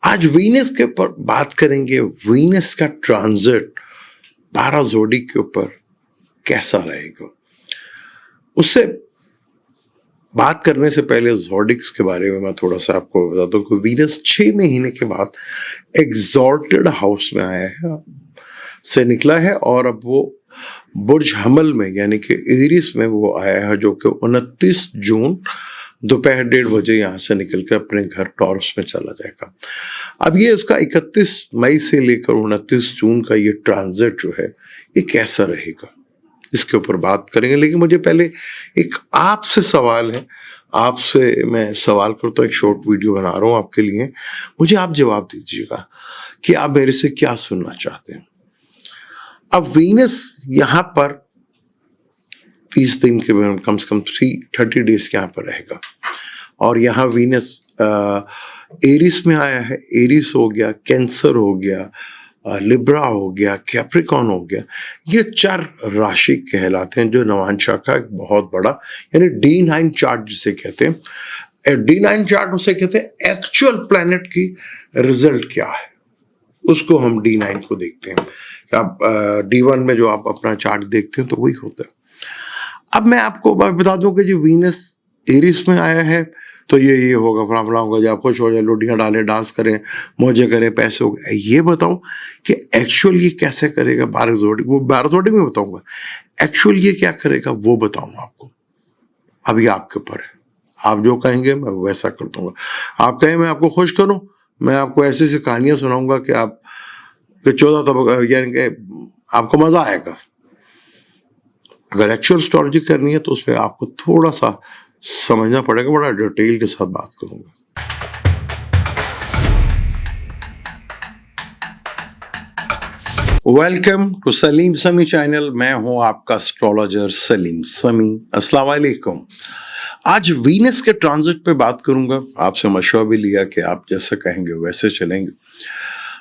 आज वीनस के ऊपर बात करेंगे। वीनस का ट्रांजिट 12 जोड़ी के ऊपर कैसा रहेगा। उससे बात करने से पहले जोडिक्स के बारे में मैं थोड़ा सा आपको बता दूं कि वीनस 6 महीने के बाद एग्जॉल्टेड हाउस में आया है, से निकला है और अब वो बुर्ज हमल में यानी कि एरिस में वो आया है, जो कि 29 जून दोपहर 1:30 बजे यहाँ से निकलकर अपने घर टॉरस में चला जाएगा। अब ये इसका 31 मई से लेकर 29 जून का ये ट्रांजिट जो है ये कैसा रहेगा, इसके ऊपर बात करेंगे। लेकिन मुझे पहले एक आपसे सवाल है, आपसे मैं सवाल करता हूँ, एक शॉर्ट वीडियो बना रहा हूँ आपके लिए, मुझे आप जवाब दीजिएगा कि आप मेरे से क्या सुनना चाहते हैं। अब वीनस यहाँ पर 30 दिन के कम से कम 30 डेज यहाँ पर रहेगा और यहाँ वीनस एरिस में आया है। एरिस हो गया, कैंसर हो गया, लिब्रा हो गया, कैप्रिकॉन हो गया। ये 4 राशि कहलाते हैं जो नवांशा का एक बहुत बड़ा यानी D9 चार्ट जिसे कहते हैं। D9 चार्ट उसे कहते हैं एक्चुअल प्लैनेट की रिजल्ट क्या है, उसको हम D9 को देखते हैं। आप D1 में जो आप अपना चार्ट देखते हैं तो वही होता है। अब मैं आपको बता दूं कि जो वीनस एरिस में आया है तो ये होगा, फलाना होगा, जब आप खुश हो जाए, लोटियां डालें, डांस करें, मौजे करें, पैसे हो गए। ये बताऊं कि एक्चुअल ये कैसे करेगा 12 जोड़ी, वो 12 जोड़ी में बताऊंगा। एक्चुअल ये क्या करेगा वो बताऊंगा आपको। अब ये आपके ऊपर है, आप जो कहेंगे मैं वैसा कर दूंगा। आप कहें मैं आपको खुश करूं, मैं आपको ऐसी ऐसी कहानियां सुनाऊंगा कि आप 14 तब यानी कि आपको मजा आएगा। अगर एक्चुअल एस्ट्रोलॉजी करनी है तो उसमें आपको थोड़ा सा समझना पड़ेगा, बड़ा डिटेल के साथ बात करूंगा। वेलकम टू सलीम समी चैनल। मैं हूं आपका एस्ट्रोलॉजर सलीम समी। अस्सलाम वालेकुम। आज वीनस के ट्रांजिट पे बात करूंगा। आपसे मशवरा भी लिया कि आप जैसा कहेंगे वैसे चलेंगे।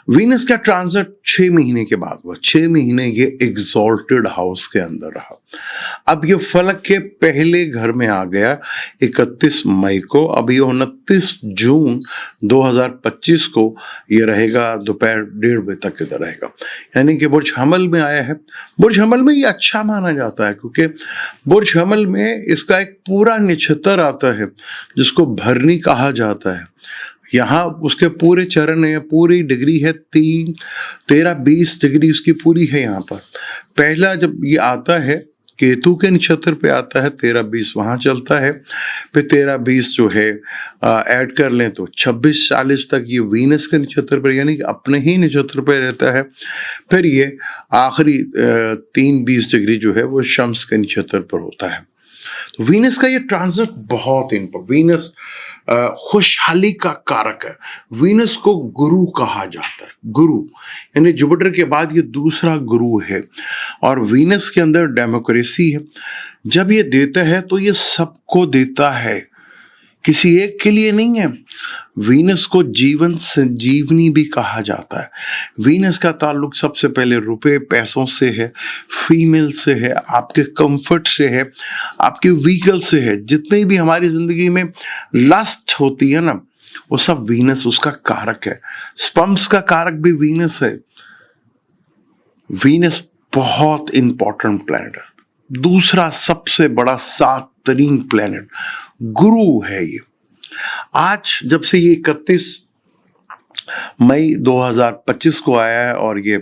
वीनस का ट्रांजिट 6 महीने के बाद हुआ। 6 महीने ये एग्जॉल्टेड हाउस के अंदर रहा। अब ये फलक के पहले घर में आ गया 31 मई को। अब ये 29 जून 2025 को ये रहेगा, दोपहर 1:30 बजे तक इधर रहेगा। यानी कि बुर्ज हमल में आया है। बुर्ज हमल में ये अच्छा माना जाता है क्योंकि बुर्ज हमल में इसका एक पूरा नक्षत्र आता है जिसको भरनी कहा जाता है। यहाँ उसके पूरे चरण है, पूरी डिग्री है 13-20 डिग्री उसकी पूरी है। यहाँ पर पहला जब ये आता है केतु के नक्षत्र पे आता है, 13-20 वहाँ चलता है। फिर 13-20 जो है ऐड कर लें तो 26-40 तक ये वीनस के नक्षत्र पर यानी कि अपने ही नक्षत्र पे रहता है। फिर ये आखिरी 3-20 डिग्री जो है वो शम्स के नक्षत्र पर होता है। तो वीनस का ये ट्रांजिट बहुत इंपॉर्टेंट। वीनस खुशहाली का कारक है। वीनस को गुरु कहा जाता है। गुरु यानी जुपिटर के बाद ये दूसरा गुरु है और वीनस के अंदर डेमोक्रेसी है। जब ये देता है तो ये सबको देता है, किसी एक के लिए नहीं है। वीनस को जीवन संजीवनी भी कहा जाता है। वीनस का ताल्लुक सबसे पहले रुपए पैसों से है, फीमेल से है, आपके कंफर्ट से है, आपके व्हीकल से है। जितनी भी हमारी जिंदगी में लस्ट होती है ना, वो सब वीनस उसका कारक है। स्पर्म्स का कारक भी वीनस है। वीनस बहुत इंपॉर्टेंट प्लैनेट है। दूसरा सबसे बड़ा 7 तरीन प्लैनेट गुरु है ये। आज जब से ये 31 मई 2025 को आया है और ये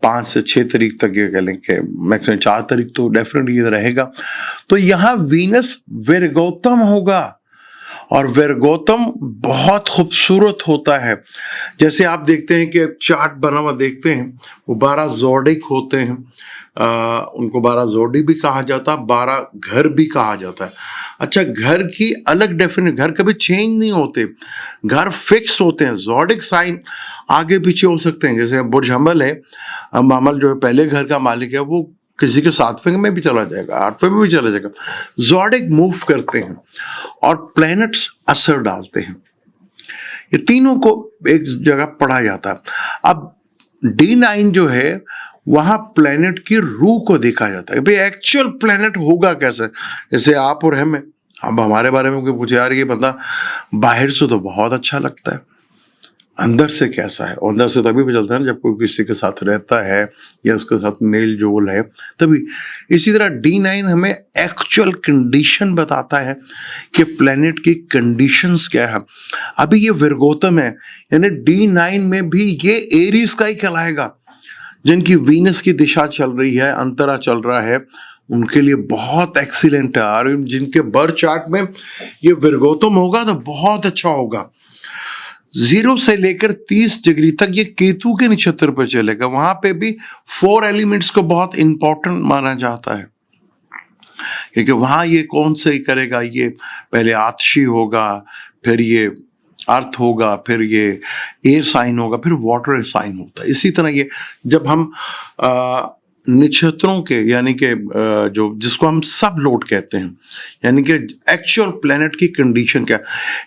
5 से 6 तारीख तक ये कह लें कि मैक्सिमम 4 तारीख तो डेफिनेटली ये रहेगा। तो यहाँ वीनस विरगोतम होगा और विरगोतम बहुत खूबसूरत होता है। जैसे आप देखते हैं कि चार्ट बना हुआ देखते हैं, वो 12 जोडिक होते हैं। उनको 12 जोड़ी भी कहा जाता है, 12 घर भी कहा जाता है। अच्छा, घर की अलग डेफिनेट, घर कभी चेंज नहीं होते, घर फिक्स होते हैं। जोडिक साइन आगे पीछे हो सकते हैं। जैसे बुर्ज हमल है, हमल जो है पहले घर का मालिक है, वो किसी के 7वें में भी चला जाएगा, 8वें में भी चला जाएगा। जोडिक मूव करते हैं और प्लैनेट्स असर डालते हैं। ये तीनों को एक जगह पढ़ा जाता है। अब D9 जो है वहां प्लैनेट की रूह को देखा जाता है। भाई एक्चुअल प्लैनेट होगा कैसे। जैसे आप और हम, अब हमारे बारे में कोई पूछे यार ये बंदा बाहर से तो बहुत अच्छा लगता है, अंदर से कैसा है। और अंदर से तभी पता चलता है ना जब कोई किसी के साथ रहता है या उसके साथ मेल जोल है तभी। इसी तरह D9 हमें एक्चुअल कंडीशन बताता है कि प्लेनेट की कंडीशंस क्या है। अभी ये विर्गोतम है, यानी D9 में भी ये एरीज का ही कहलाएगा। जिनकी वीनस की दिशा चल रही है, अंतरा चल रहा है, उनके लिए बहुत एक्सीलेंट है। और जिनके बर्थ चार्ट में ये विर्गोतम होगा तो बहुत अच्छा होगा। 0 से लेकर 30 डिग्री तक ये केतु के नक्षत्र पर चलेगा। वहां पे भी 4 एलिमेंट्स को बहुत इंपॉर्टेंट माना जाता है, क्योंकि वहां ये कौन से करेगा, ये पहले आतशी होगा, फिर ये अर्थ होगा, फिर ये एयर साइन होगा, फिर वाटर साइन होता है। इसी तरह ये जब हम नक्षत्रों के यानी कि जो जिसको हम सब लोड कहते हैं, यानी कि एक्चुअल प्लेनेट की कंडीशन क्या,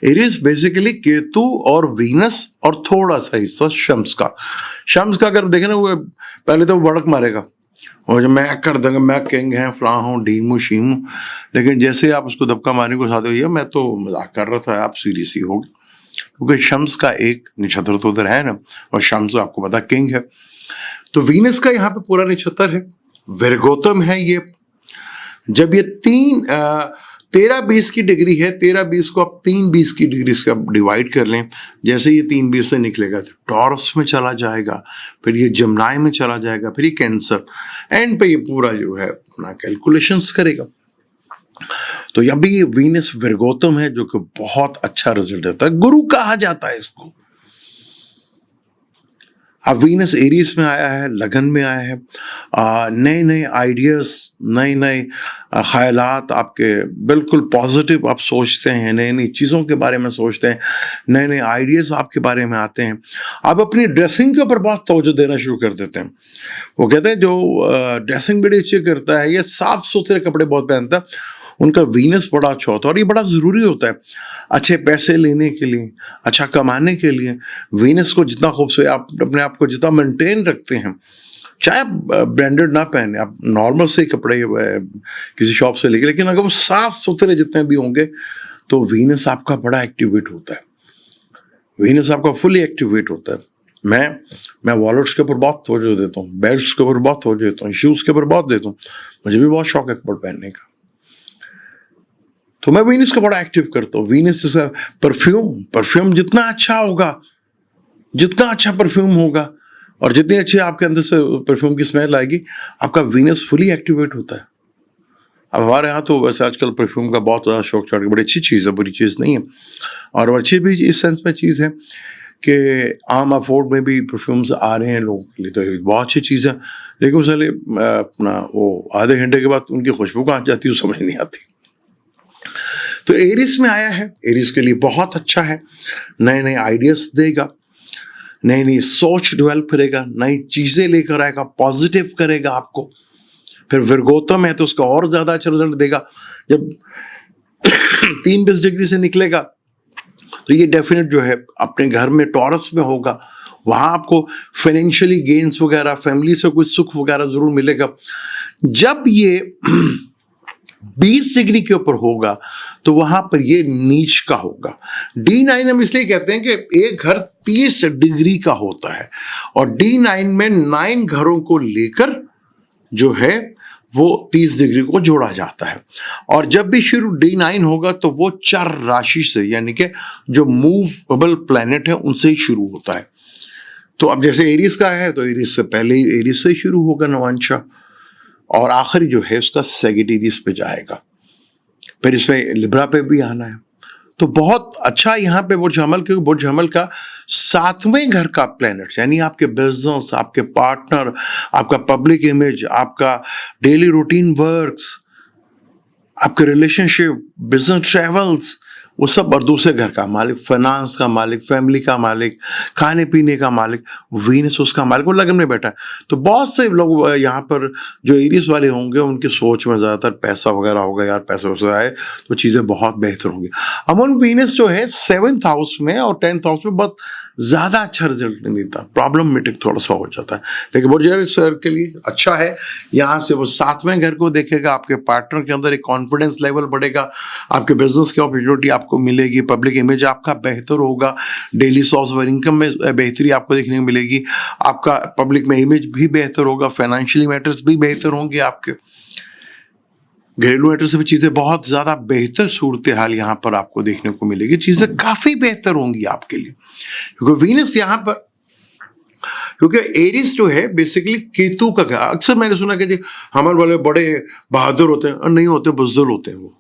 इट इज बेसिकली केतु और वीनस और थोड़ा सा हिस्सा शम्स का। शम्स का अगर देखें ना, वो पहले तो भड़क मारेगा और जो मैं कर दूंगा, मैं किंग है, फलां हूँ, ढीमू शीमू, लेकिन जैसे आप उसको धक्का मारने को साथ हो, मैं तो मजाक कर रहा था, आप सीरियस ही होगी, क्योंकि शम्स का एक नक्षत्र तो उधर है ना, और शम्स आपको पता किंग है। तो वीनस का यहाँ पे पूरा नक्षत्र है, विर्गोतम है ये। जब ये 13-20 की डिग्री है, 13-20 को आप 3-20 की डिग्री से डिवाइड कर लें, जैसे ये 3-20 से निकलेगा तो टॉरस में चला जाएगा, फिर ये जमनाई में चला जाएगा, फिर ये कैंसर, एंड पे ये पूरा जो है अपना कैलकुलेशंस करेगा। तो यहाँ भी वीनस विर्गोतम है, जो कि बहुत अच्छा रिजल्ट देता है, गुरु कहा जाता है इसको। अब वीनस एरीज में आया है, लगन में आया है, नए नए आइडियाज, नए नए ख्यालात आपके बिल्कुल पॉजिटिव आप सोचते हैं, नई नई चीज़ों के बारे में सोचते हैं, नए नए आइडियाज़ आपके बारे में आते हैं। आप अपनी ड्रेसिंग के ऊपर बहुत तवज्जो देना शुरू कर देते हैं। वो कहते हैं जो ड्रेसिंग बड़ी अच्छी करता है, ये साफ सुथरे कपड़े बहुत पहनता है, उनका वीनस बड़ा अच्छा होता है। और ये बड़ा ज़रूरी होता है अच्छे पैसे लेने के लिए, अच्छा कमाने के लिए। वीनस को जितना खूबसूरत आप अपने आप को जितना मेंटेन रखते हैं, चाहे आप ब्रांडेड ना पहने, आप नॉर्मल से कपड़े किसी शॉप से लेके, लेकिन अगर वो साफ सुथरे जितने भी होंगे तो वीनस आपका बड़ा एक्टिवेट होता है, वीनस आपका फुली एक्टिवेट होता है। मैं वॉलेट्स के ऊपर बहुत तवज्जो देता हूँ, बेल्ट्स के ऊपर बहुत तवज्जो देता हूँ, शूज़ के ऊपर बहुत देता हूँ, मुझे भी बहुत शौक है कपड़े पहनने का। तो मैं वीनस को बड़ा एक्टिव करता हूँ। वीनस जैसा परफ्यूम जितना अच्छा होगा, जितना अच्छा परफ्यूम होगा और जितनी अच्छी आपके अंदर से परफ्यूम की स्मेल आएगी, आपका वीनस फुली एक्टिवेट होता है। अब हमारे यहाँ तो वैसे आजकल परफ्यूम का बहुत ज़्यादा शौक चढ़ गया, बड़ी अच्छी चीज़ है, बुरी चीज़ नहीं है। और अच्छी भी इस सेंस में चीज़ है कि आम अफोर्ड में भी परफ्यूम्स आ रहे हैं लोगों के लिए, तो ये बहुत अच्छी चीज़ है। लेकिन उसके अपना वो आधे घंटे के बाद उनकी खुशबू कहाँ जाती है वो समझ नहीं आती। तो एरिस में आया है, एरिस के लिए बहुत अच्छा है, नए नए आइडियाज देगा, नई नई सोच डेवलप करेगा, नई चीज़ें लेकर आएगा, पॉजिटिव करेगा आपको। फिर विर्गोतम है तो उसका और ज़्यादा अच्छा रिजल्ट देगा। जब 3-20 डिग्री से निकलेगा तो ये डेफिनेट जो है अपने घर में टॉरस में होगा, वहाँ आपको फाइनेंशियली गेन्स वगैरह, फैमिली से कुछ सुख वगैरह ज़रूर मिलेगा। जब ये 20 डिग्री के ऊपर होगा तो वहां पर ये नीच का होगा। D9 हम इसलिए कहते हैं कि एक घर 30 डिग्री का होता है और D9 में 9 घरों को लेकर जो है वो 30 डिग्री को जोड़ा जाता है। और जब भी शुरू D9 होगा तो वो 4 राशि से, यानी कि जो मूवेबल प्लैनेट है उनसे ही शुरू होता है। तो अब जैसे एरीज का है तो एरीज से पहले ही एरीज से शुरू होगा नवांशा, और आखिरी जो है उसका सेजिटेरियस पे जाएगा, फिर इसमें लिब्रा पे भी आना है। तो बहुत अच्छा यहाँ पे बुर्ज हमल, क्योंकि बुर्ज हमल का 7वें घर का प्लैनेट, यानी आपके बिजनेस, आपके पार्टनर, आपका पब्लिक इमेज, आपका डेली रूटीन वर्क्स, आपके रिलेशनशिप, बिजनेस ट्रेवल्स, वो सब, और दूसरे घर का मालिक, फाइनेंस का मालिक, फैमिली का मालिक, खाने पीने का मालिक, वीनस उसका मालिक, वो लगन में बैठा है। तो बहुत से लोग यहाँ पर जो एरियस वाले होंगे उनकी सोच में ज़्यादातर पैसा वगैरह होगा, यार पैसा वैसा आए तो चीज़ें बहुत बेहतर होंगी। अमन वीनस जो है 7th हाउस में और 10th हाउस में बहुत ज़्यादा अच्छा रिजल्ट नहीं देता, प्रॉब्लमेटिक थोड़ा सा हो जाता है। लेकिन बुर्ज सर के लिए अच्छा है, यहाँ से वो 7वें घर को देखेगा, आपके पार्टनर के अंदर एक कॉन्फिडेंस लेवल बढ़ेगा, आपके बिजनेस की अपॉर्चुनिटी आपको आपको मिलेगी, पब्लिक इमेज आपका बेहतर होगा, डेली सोर्स ऑफ इनकम में बेहतरी आपको देखने को मिलेगी, आपका पब्लिक में इमेज भी बेहतर होगा, फाइनेंशियली मैटर्स भी बेहतर होंगे आपके, घरेलू मैटर से भी चीज़ें बहुत ज़्यादा बेहतर सूरत हाल यहाँ पर आपको देखने को मिलेगी, चीज़ें काफ़ी बेहतर होंगी आपके लिए, क्योंकि वीनस यहाँ पर, क्योंकि एरिस जो है बेसिकली केतु का क्या, अक्सर मैंने सुना कि जी हमारे वाले बड़े बहादुर होते हैं, और नहीं होते, बुज़दिल होते हैं वो।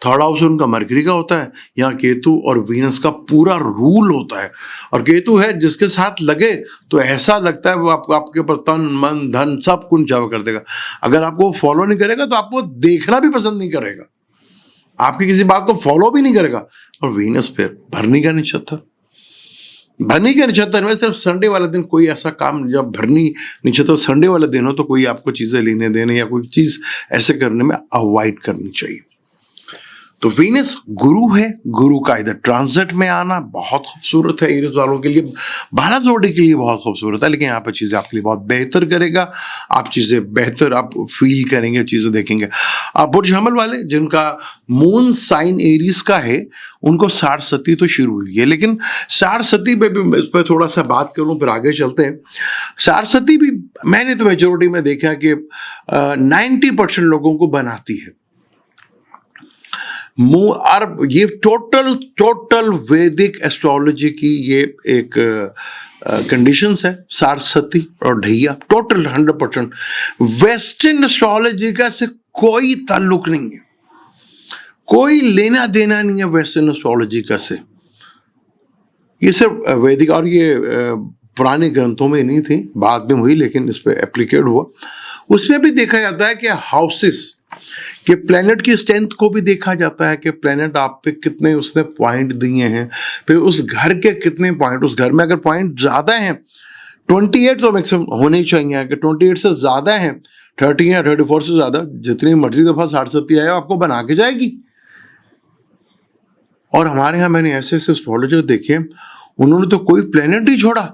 थर्ड हाउस उनका मरकरी का होता है, यहाँ केतु और वीनस का पूरा रूल होता है, और केतु है जिसके साथ लगे तो ऐसा लगता है वो आपके ऊपर तन मन धन सब कुछ जमा कर देगा। अगर आपको फॉलो नहीं करेगा तो आपको देखना भी पसंद नहीं करेगा, आपकी किसी बात को फॉलो भी नहीं करेगा। और वीनस फिर भरनी का नक्षत्र, भरनी के नक्षत्र में सिर्फ संडे वाले दिन कोई ऐसा काम, जब भरनी नक्षत्र संडे वाले दिन हो तो कोई आपको चीज़ें लेने देने या कोई चीज़ ऐसे करने में अवॉइड करनी चाहिए। तो वीनस गुरु है, गुरु का इधर ट्रांजिट में आना बहुत खूबसूरत है, एरीज वालों के लिए, 12 जोड़ी के लिए बहुत खूबसूरत है, लेकिन यहाँ पर चीज़ें आपके लिए बहुत बेहतर करेगा, आप चीज़ें बेहतर आप फील करेंगे, चीज़ें देखेंगे। आप बुर्ज हमल वाले जिनका मून साइन एरीज का है, उनको साढ़सती तो शुरू हुई है, लेकिन साढ़सती पे भी इस पर थोड़ा सा बात करूँ फिर आगे चलते हैं। साढ़सती भी मैंने तो मेजोरिटी में देखा कि 90% लोगों को बनाती है। और ये टोटल वैदिक एस्ट्रोलॉजी की ये एक कंडीशंस है, सारस्वती और ढैया, टोटल 100%। वेस्टर्न एस्ट्रोलॉजी का से कोई ताल्लुक नहीं है, कोई लेना देना नहीं है वेस्टर्न एस्ट्रोलॉजी का से। ये सिर्फ वैदिक, और ये पुराने ग्रंथों में नहीं थी, बाद में हुई, लेकिन इस पर एप्लीकेट हुआ। उसमें भी देखा जाता है कि हाउसेस कि प्लेनेट की स्ट्रेंथ को भी देखा जाता है कि प्लेनेट आप पे कितने उसने पॉइंट दिए हैं, फिर उस घर के कितने पॉइंट, उस घर में अगर पॉइंट ज़्यादा हैं, 28 तो मैक्सिमम होने ही चाहिए, कि 28 से ज़्यादा हैं, 30 या 34 से ज़्यादा, जितनी मर्जी दफ़ा साढ़सती आए आपको बना के जाएगी। और हमारे यहाँ मैंने ऐसे ऐसे एस्ट्रोलॉजर देखे, उन्होंने तो कोई प्लेनेट नहीं छोड़ा,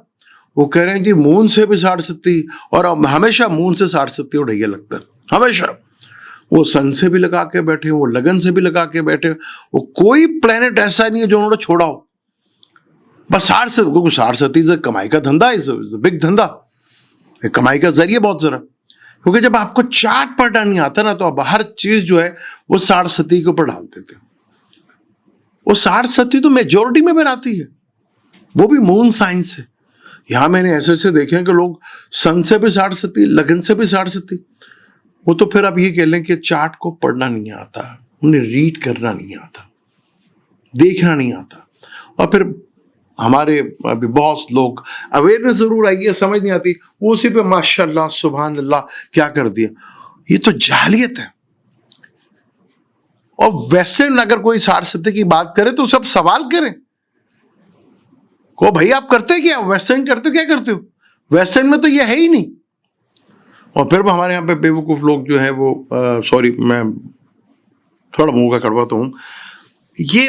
वो कह रहे हैं जी मून से भी साढ़सती, और हमेशा मून से साढ़सती और ढैया लगता है, हमेशा। वो सन से भी लगा के बैठे, वो लगन से भी लगा के बैठे, वो कोई प्लेनेट ऐसा नहीं है जो उन्होंने छोड़ा हो। बस साढ़सती से कमाई का धंधा है, बिग धंधा, कमाई का जरिए बहुत जरा, क्योंकि जब आपको चार्ट पढ़ना नहीं आता ना, तो अब हर चीज जो है वो साढ़सती के ऊपर डाल देते हैं। वो साढ़सती तो मेजोरिटी में बनाती है, वो भी मून साइन से। यहाँ मैंने ऐसे ऐसे देखे हैं कि लोग सन से भी साढ़सती, लगन से भी साढ़सती। वो तो फिर आप ये कह लें कि चार्ट को पढ़ना नहीं आता, उन्हें रीड करना नहीं आता, देखना नहीं आता। और फिर हमारे अभी बहुत लोग अवेयरनेस जरूर आई है, समझ नहीं आती, वो उसी पे माशाल्लाह सुभान अल्लाह क्या कर दिया। ये तो जालियत है। और वेस्टर्न अगर कोई साढ़सती की बात करे तो सब सवाल करें, को भाई आप करते क्या, वेस्टर्न करते हो, क्या करते हो, वेस्टर्न में तो ये है ही नहीं। और फिर हमारे यहाँ पे बेवकूफ़ लोग जो है वो सॉरी मैं थोड़ा मुंह का कड़वा तो हूँ, ये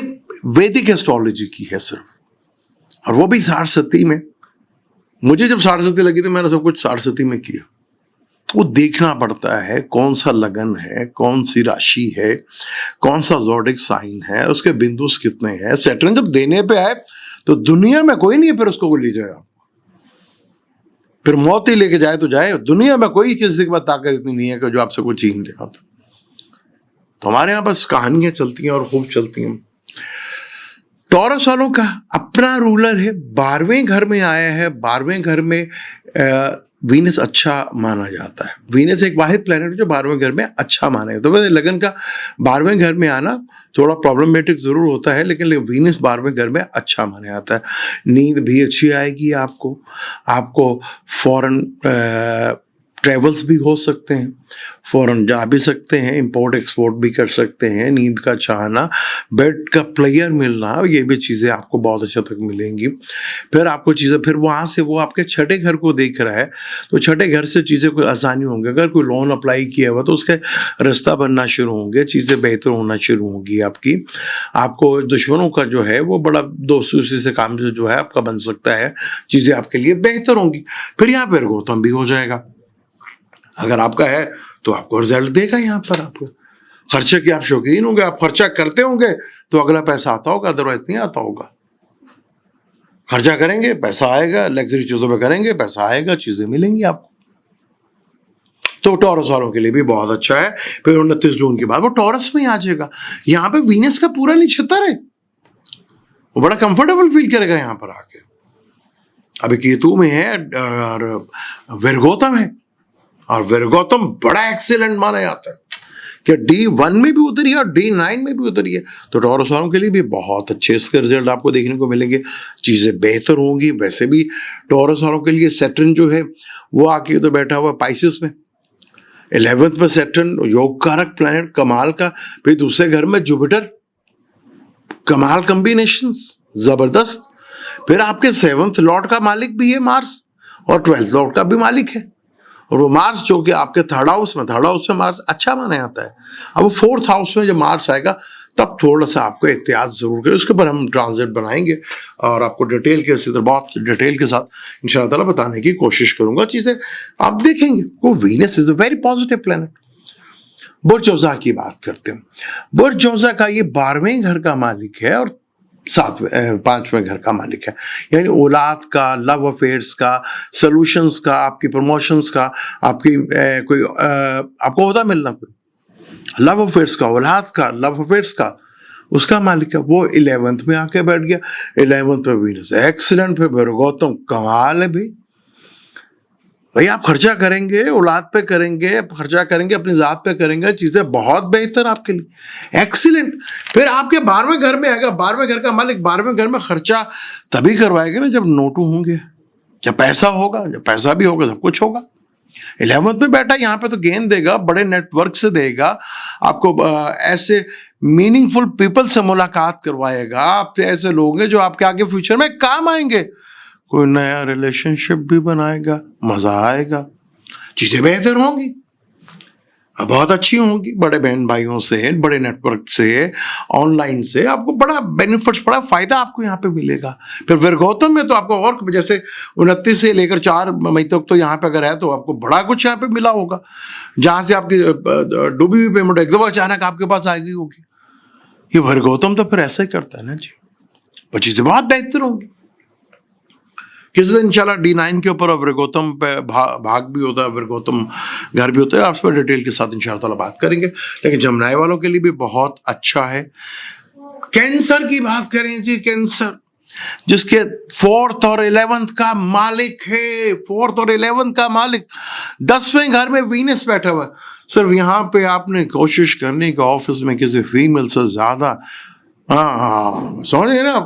वैदिक एस्ट्रोलॉजी की है सिर्फ, और वो भी साढ़सती में। मुझे जब साढ़सती लगी तो मैंने सब कुछ साढ़सती में किया। वो देखना पड़ता है कौन सा लगन है, कौन सी राशि है, कौन सा ज़ोडिक साइन है, उसके बिंदुस कितने हैं। सैटर्न जब देने पे आए तो दुनिया में कोई नहीं है फिर उसको ले जाए, फिर मौत ही लेके जाए तो जाए। दुनिया में कोई किसी के पास ताकत इतनी नहीं है कि जो आपसे कोई छीन ले। तो हमारे यहाँ बस कहानियां चलती हैं और खूब चलती हैं। टॉरस वालों का अपना रूलर है, 12वें घर में आया है। 12वें घर में वीनस अच्छा माना जाता है। वीनस एक वाहिद प्लैनेट जो 12वें घर में अच्छा माना है। तो वैसे लगन का 12वें घर में आना थोड़ा प्रॉब्लमेटिक ज़रूर होता है, लेकिन वीनस 12वें घर में अच्छा माना जाता है। नींद भी अच्छी आएगी आपको फॉरेन ट्रेवल्स भी हो सकते हैं, फॉरेन जा भी सकते हैं, इंपोर्ट एक्सपोर्ट भी कर सकते हैं। नींद का चाहना, बेड का प्लेयर मिलना, ये भी चीज़ें आपको बहुत अच्छा तक मिलेंगी। फिर आपको चीज़ें, फिर वहाँ से वो आपके छठे घर को देख रहा है, तो छठे घर से चीज़ें कोई आसानी होंगी। अगर कोई लोन अप्लाई किया हुआ तो उसके रास्ता बनना शुरू होंगे, चीज़ें बेहतर होना शुरू होंगी आपको दुश्मनों का जो है वो बड़ा दोस्ती से काम जो है आपका बन सकता है, चीज़ें आपके लिए बेहतर होंगी। फिर यहाँ पर गौतम भी हो जाएगा। अगर आपका है तो आपको रिजल्ट देगा यहाँ पर आपको। खर्चे के आप शौकीन होंगे, आप खर्चा करते होंगे तो अगला पैसा आता होगा, अदरवाइज नहीं आता होगा। खर्चा करेंगे पैसा आएगा, लग्जरी चीजों पे करेंगे पैसा आएगा, चीजें मिलेंगी आपको। तो टॉरस वालों के लिए भी बहुत अच्छा है। फिर 29 जून के बाद वो टॉरस में ही आ जाएगा। यहाँ पे वीनस का पूरा नक्षत्र है, वो बड़ा कंफर्टेबल फील करेगा यहाँ पर आके। अभी केतु में है और विरगोतम है, और विरगोतम बड़ा एक्सीलेंट माना जाता है कि D1 में भी उतरी है और D9 में भी उतरी है। तो टॉरस वालों के लिए भी बहुत अच्छे इसके रिजल्ट आपको देखने को मिलेंगे, चीज़ें बेहतर होंगी। वैसे भी टॉरस वालों के लिए सैटर्न जो है वो आके तो बैठा हुआ पाइसेस में, 11th में सैटर्न योग कारक प्लैनेट कमाल का। फिर दूसरे घर में जुपिटर, कमाल कॉम्बिनेशन जबरदस्त। फिर आपके 7th लॉर्ड का मालिक भी है मार्स, और 12th लॉर्ड का भी मालिक है, और वो मार्स जो कि आपके थर्ड हाउस में मार्स अच्छा माना जाता है। अब वो 4th हाउस में जब मार्स आएगा तब थोड़ा सा आपको एहतियात जरूर करें, उसके ऊपर हम ट्रांजिट बनाएंगे और आपको डिटेल के साथ, बहुत डिटेल के साथ इंशाल्लाह ताला बताने की कोशिश करूंगा। चीजें आप देखेंगे। वो Venus is a very positive planet. बुर्ज-जोज़ा की बात करते हैं। बुर्ज-जोज़ा का ये 12वें घर का मालिक है और 5वें घर का मालिक है, यानी औलाद का, लव अफेयर्स का, सॉल्यूशंस का, आपकी प्रमोशंस का, आपकी कोई आपको ओहदा मिलना, कोई लव अफेयर्स का, औलाद का, लव अफेयर्स का, उसका मालिक है। वो 11th में आके बैठ गया। 11th में वीनस एक्सीलेंट। फिर गौतम कमाल है भाई आप खर्चा करेंगे, औलाद पे करेंगे, खर्चा करेंगे, अपनी जात पे करेंगे, चीजें बहुत बेहतर आपके लिए, एक्सीलेंट। फिर आपके 12वें घर में आएगा, 12वें घर का मालिक 12वें घर में खर्चा तभी करवाएगा ना जब नोटू होंगे, जब पैसा होगा, जब पैसा भी होगा सब कुछ होगा। 11th में बैठा यहाँ पे तो गेन देगा, बड़े नेटवर्क से देगा आपको, ऐसे मीनिंगफुल पीपल से मुलाकात करवाएगा, आपसे ऐसे लोग हैं जो आपके आगे फ्यूचर में काम आएंगे, कोई नया रिलेशनशिप भी बनाएगा, मजा आएगा, चीजें बेहतर होंगी, बहुत अच्छी होंगी। बड़े बहन भाइयों से, बड़े नेटवर्क से, ऑनलाइन से आपको बड़ा बेनिफिट्स, बड़ा फायदा आपको यहाँ पे मिलेगा। फिर विरगौतम में तो आपको और, जैसे 29 से लेकर 4 मई तक तो यहाँ पे अगर है तो आपको बड़ा कुछ यहाँ पे मिला होगा, जहां से आपकी डूबी हुई पेमेंट एकदम अचानक आपके पास आएगी होगी। ये विरगौतम तो फिर ऐसा ही करता है ना जी, वो चीजें बहुत बेहतर होंगी। किसी दिन इंशाल्लाह D9 के ऊपर विरगौतम पे भाग भी होता है, विरगौतम घर भी होता है, आप इस पर डिटेल के साथ इंशाल्लाह ताला बात करेंगे। लेकिन जमनाई वालों के लिए भी बहुत अच्छा है। कैंसर की बात करें जी, कैंसर जिसके 4th और 11th का मालिक है, 4th और 11th का मालिक 10वें घर में वीनस बैठा हुआ है। सिर्फ यहाँ पे आपने कोशिश करनी कि ऑफिस में किसी फीमेल से ज्यादा समझिए ना,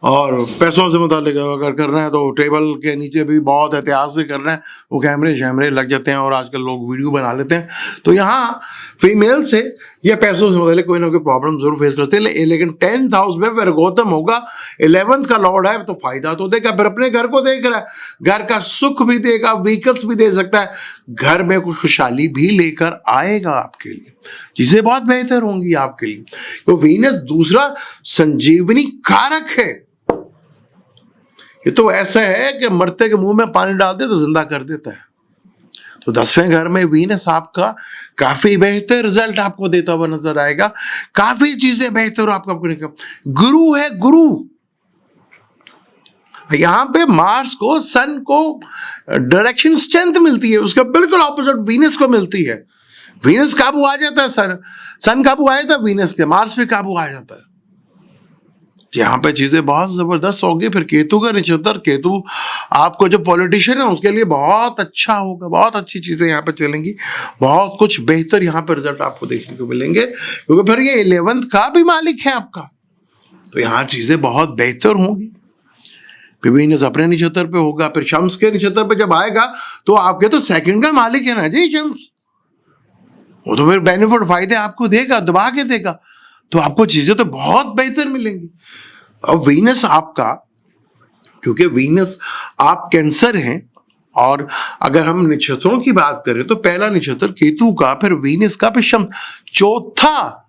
और पैसों से मुतालिक अगर करना है तो टेबल के नीचे भी बहुत एहतियात से करना है, वो कैमरे शैमरे लग जाते हैं और आजकल लोग वीडियो बना लेते हैं। तो यहाँ फीमेल से या पैसों से मुतालिक कोई ना कोई प्रॉब्लम जरूर फेस करते हैं। लेकिन 10th हाउस में विरगौतम होगा, 11th का लॉर्ड है तो फायदा तो देगा। फिर अपने घर को देख रहा है, घर का सुख भी देगा, व्हीकल्स भी दे सकता है, घर में कुछ खुशहाली भी लेकर आएगा आपके लिए, चीजें बहुत बेहतर होंगी आपके लिए। तो वीनस दूसरा संजीवनी कारक है। ये तो ऐसा है कि मरते के मुंह में पानी डाल दे तो जिंदा कर देता है। तो 10वें घर में वीनस आपका काफी बेहतर रिजल्ट आपको देता हुआ नजर आएगा, काफी चीजें बेहतर आपको गुरु है, गुरु यहां पे मार्स को, सन को डायरेक्शन स्ट्रेंथ मिलती है, उसका बिल्कुल ऑपोजिट वीनस को मिलती है। वीनस काबू आ जाता है, सन काबू आ जाता है वीनस के, मार्स भी काबू आ जाता है। यहाँ पे चीजें बहुत जबरदस्त होगी। फिर केतु का नक्षत्र, केतु आपको जो पॉलिटिशियन है उसके लिए बहुत अच्छा होगा, बहुत अच्छी चीजें यहाँ पे चलेंगी, बहुत कुछ बेहतर यहाँ पे रिजल्ट आपको देखने को मिलेंगे, क्योंकि फिर ये 11th का भी मालिक है आपका, तो यहाँ चीजें बहुत बेहतर होंगी। वीनस अपने नक्षत्र पे होगा, फिर शम्स के नक्षत्र पे जब आएगा तो आपके तो 2nd का मालिक है ना जी शम्स, वो तो फिर बेनिफिट फायदे आपको देगा, दबा के देगा, तो आपको चीजें तो बहुत बेहतर मिलेंगी। और वीनस आपका, क्योंकि वीनस आप कैंसर हैं, और अगर हम नक्षत्रों की बात करें तो पहला नक्षत्र केतु का, फिर वीनस का, फिर शम्स, चौथा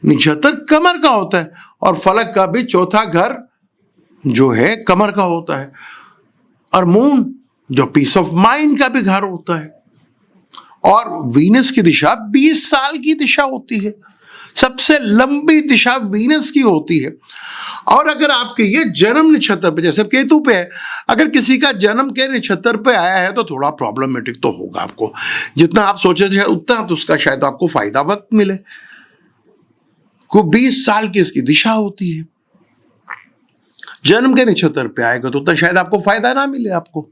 नक्षत्र कमर का होता है, और फलक का भी चौथा घर जो है कमर का होता है, और मून जो पीस ऑफ माइंड का भी घर होता है, और वीनस की दिशा 20 साल की दिशा होती है, सबसे लंबी दिशा वीनस की होती है। और अगर आपके ये जन्म नक्षत्र पे, जैसे केतु पे है, अगर किसी का जन्म के नक्षत्र पे आया है तो थोड़ा प्रॉब्लमेटिक तो होगा आपको, जितना आप सोचे थे उतना तो उसका शायद आपको फायदा मत मिले। को 20 साल की इसकी दिशा होती है, जन्म के नक्षत्र पे आएगा तो उतना शायद आपको फायदा ना मिले आपको।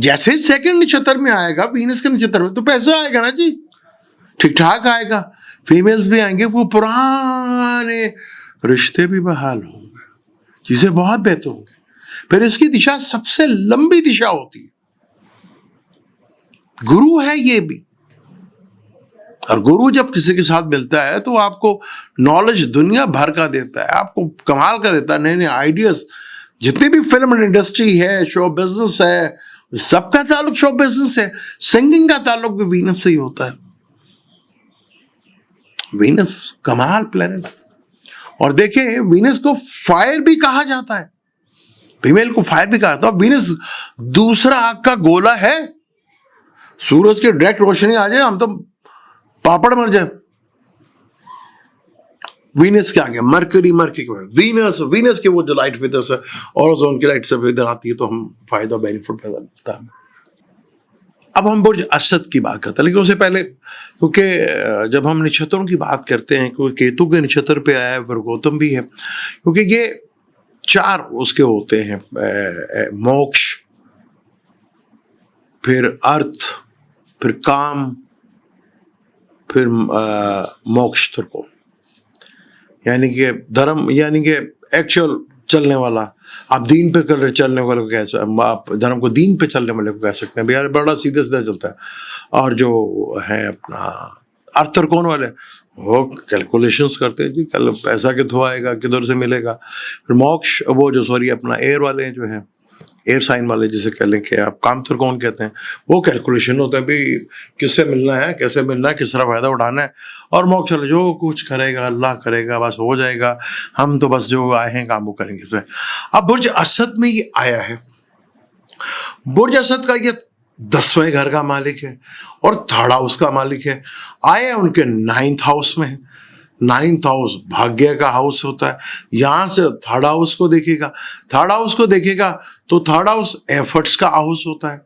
जैसे सेकंड नक्षत्र में आएगा, वीनस के नक्षत्र में, तो पैसा आएगा ना जी, ठीक ठाक आएगा, फीमेल्स भी आएंगे, वो पुराने रिश्ते भी बहाल होंगे, चीजें बहुत बेहतर होंगी। फिर इसकी दिशा सबसे लंबी दिशा होती है, गुरु है ये भी। और गुरु जब किसी के साथ मिलता है तो आपको नॉलेज दुनिया भर का देता है, आपको कमाल का देता है, नए नए आइडियाज। जितनी भी फिल्म इंडस्ट्री है, शो बिजनेस है, सबका ताल्लुक शो बिजनेस है। सिंगिंग का ताल्लुक भी वीनस से ही होता है। वीनस कमाल प्लेनेट। और देखिए, वीनस को फायर भी कहा जाता है, फीमेल को फायर भी कहा जाता है। वीनस दूसरा आग का गोला है, सूरज की डायरेक्ट रोशनी आ जाए हम तो पापड़ मर जाए। वीनस के आगे मरकरी, मरकरी के बाद वीनस, वीनस के वो जो लाइट फिदर से और ओजोन की लाइट सब इधर आती है तो हम फायदा बेनिफिट पैदा मिलता है। अब हम बुर्ज असद की बात करते हैं, लेकिन उससे पहले, क्योंकि जब हम नक्षत्रों की बात करते हैं, क्योंकि केतु के नक्षत्र पे आया है, वर्गोत्तम भी है, क्योंकि ये 4 उसके होते हैं, मोक्ष, फिर अर्थ, फिर काम, फिर मोक्ष त्रिकोण, यानी कि धर्म, यानी कि एक्चुअल चलने वाला। आप दीन पे कर चलने वाले को कह सकते, आप धर्म को दीन पे चलने वाले को कह सकते हैं, भैया बड़ा सीधे सीधा चलता है। और जो है अपना अर्थ त्रिकोण वाले, वो कैलकुलेशंस करते हैं जी, कल पैसा किधर आएगा, किधर से मिलेगा। फिर मोक्ष, वो जो सॉरी अपना एयर वाले जो हैं, एयर साइन वाले जिसे कह लें कि आप काम त्रिकोण कहते हैं, वो कैलकुलेशन होता है भाई किससे मिलना है, कैसे मिलना है, किस तरह फायदा उठाना है। और मोक्ष वाले जो कुछ करेगा अल्लाह करेगा, बस हो जाएगा, हम तो बस जो आए हैं काम वो करेंगे। अब बुर्ज असद में ये आया है, बुर्ज असद का ये 10वें घर का मालिक है और 3rd हाउस का मालिक है। आया उनके 9th हाउस में है। 9th हाउस भाग्य का हाउस होता है। यहां से 3rd हाउस को देखेगा, 3rd हाउस को देखेगा तो 3rd हाउस एफर्ट्स का हाउस होता है,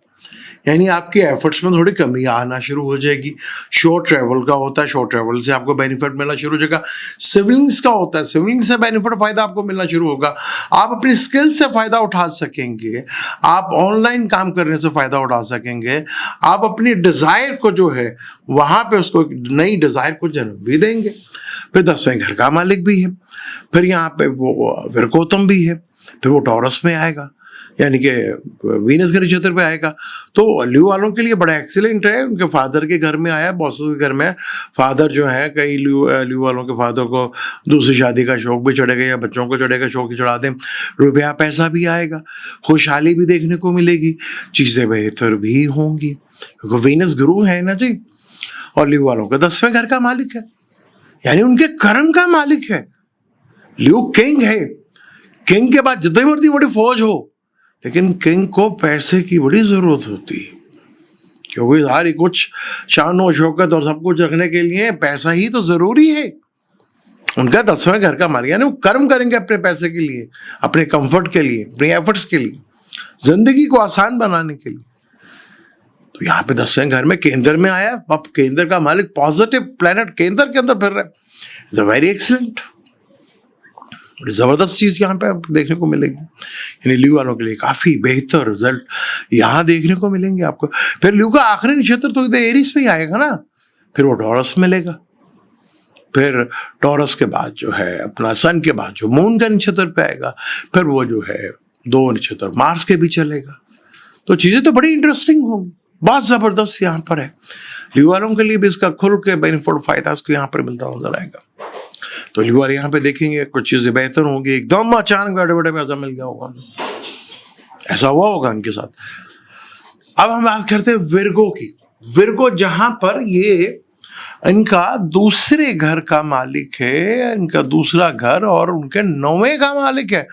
यानी आपके एफर्ट्स में थोड़ी कमी आना शुरू हो जाएगी। शॉर्ट ट्रैवल का होता है, शॉर्ट ट्रैवल से आपको बेनिफिट मिलना शुरू हो जाएगा। सिवलिंग्स का होता है, सिवलिंग्स से बेनिफिट फायदा आपको मिलना शुरू होगा। आप अपनी स्किल से फायदा उठा सकेंगे, आप ऑनलाइन काम करने से फायदा उठा सकेंगे, आप अपनी डिजायर को जो है वहां पे उसको नई डिजायर को जन्म भी देंगे। फिर 10वें घर का मालिक भी है, फिर यहाँ पे वो वर्गोत्तम भी है, फिर वो टॉरस में आएगा, यानी कि वीनस के नक्षत्र पे आएगा। तो ल्यू वालों के लिए बड़ा एक्सीलेंट है, उनके फादर के घर में आया, बॉस के घर में। फादर जो है, कई ल्यू वालों के फादर को दूसरी शादी का शौक भी चढ़ेगा या बच्चों को चढ़ेगा, शौक ही चढ़ा दें। रुपया पैसा भी आएगा, खुशहाली भी देखने को मिलेगी, चीज़ें बेहतर भी होंगी, क्योंकि वीनस गुरु है ना जी। और ल्यू वालों का 10वें घर का मालिक है, यानी उनके कर्म का मालिक है। ल्यू किंग है, किंग के बाद जितनी मर्जी बड़ी फौज हो, लेकिन किंग को पैसे की बड़ी जरूरत होती है, क्योंकि सारी कुछ शान और शौकत और सब कुछ रखने के लिए पैसा ही तो जरूरी है। उनका 10वें घर का मालिक, यानी वो कर्म करेंगे अपने पैसे के लिए, अपने कंफर्ट के लिए, अपने एफर्ट्स के लिए, जिंदगी को आसान बनाने के लिए। तो यहाँ पे 10वें घर में केंद्र में आया। अब केंद्र का मालिक पॉजिटिव प्लेनेट केंद्र के अंदर फिर रहा है, इट्स अ वेरी एक्सीलेंट, जबरदस्त चीज यहाँ पे आपको देखने को मिलेगी। यानी ल्यू वालों के लिए काफी बेहतर रिजल्ट यहाँ देखने को मिलेंगे आपको। फिर ल्यू का आखिरी नक्षत्र तो इधर एरिस में ही आएगा ना, फिर वो टॉरस मिलेगा। फिर टॉरस के बाद जो है अपना सन के बाद जो मून का नक्षत्र पे आएगा, फिर वो जो है 2 नक्षत्र मार्स के भी चलेगा। तो चीजें तो बड़ी इंटरेस्टिंग होंगी, बहुत जबरदस्त यहाँ पर है। ल्यू वालों के लिए भी इसका खुल के बेनिफिट फायदा उसको यहाँ पर मिलता नजर आएगा। तो ल्यू वाले यहाँ पे देखेंगे कुछ चीजें बेहतर होंगी, एकदम अचानक बैठे बैठे पैसा मिल गया होगा, ऐसा हुआ होगा उनके साथ। अब हम बात करते हैं विर्गो की। विर्गो जहां पर ये इनका दूसरे घर का मालिक है, इनका दूसरा घर, और उनके 9वें का मालिक है।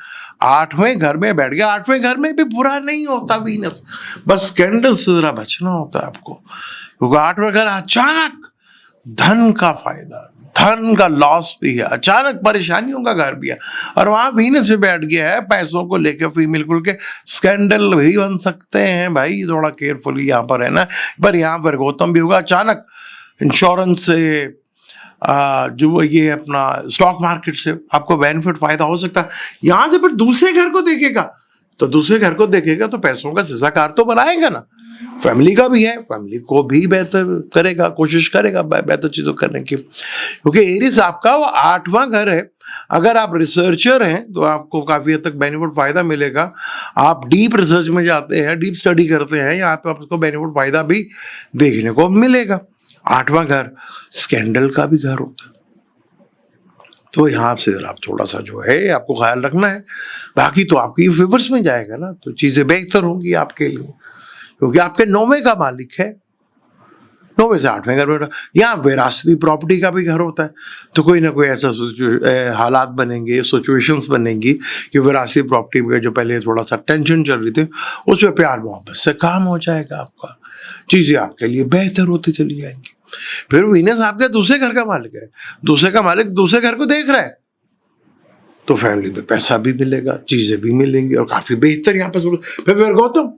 8वें घर में बैठ गया। 8वें घर में भी बुरा नहीं होता वीनस, बस स्कैंडल से जरा बचना होता है आपको, क्योंकि 8वें घर अचानक धन का फायदा, धन का लॉस भी है, अचानक परेशानियों का घर भी है, और वहां वीनस से बैठ गया है पैसों को लेकर, फीमेल को लेकर स्कैंडल भी बन सकते हैं भाई, थोड़ा केयरफुली यहाँ पर रहना। पर यहाँ पर गौतम भी होगा, अचानक इंश्योरेंस से जो ये अपना स्टॉक मार्केट से आपको बेनिफिट फायदा हो सकता है। यहाँ से फिर दूसरे घर को देखेगा, तो दूसरे घर को देखेगा तो पैसों का सिलसिलाकार तो बनाएगा ना, फैमिली का भी है, फैमिली को भी बेहतर करेगा, कोशिश करेगा बेहतर चीज़ों करने की, क्योंकि एरिस आपका वो 8वां घर है। अगर आप रिसर्चर हैं तो आपको काफ़ी हद तक बेनिफिट फ़ायदा मिलेगा। आप डीप रिसर्च में जाते हैं, डीप स्टडी करते हैं, यहाँ पे आपको बेनिफिट फ़ायदा भी देखने को मिलेगा। 8वां घर स्कैंडल का भी घर होता है, तो यहाँ से आप थोड़ा सा जो है आपको ख्याल रखना है। बाकी तो आपकी फेवर्स में जाएगा ना, तो चीज़ें बेहतर होंगी आपके लिए, क्योंकि आपके 9वें का मालिक है। 9वें से 8वें घर में, यहाँ विरासती प्रॉपर्टी का भी घर होता है, तो कोई ना कोई ऐसा हालात बनेंगे, सिचुएशंस बनेंगी कि विरासती प्रॉपर्टी में जो पहले थोड़ा सा टेंशन चल रही थी उसमें प्यार मोहब्बत से काम हो जाएगा आपका, चीज़ें आपके लिए बेहतर होती चली जाएंगी। फिर वीनस आपके दूसरे घर का मालिक है, दूसरे का मालिक दूसरे घर को देख रहा है, तो फैमिली में पैसा भी मिलेगा, चीज़ें भी मिलेंगी, और काफ़ी बेहतर यहाँ पर। फिर गौतम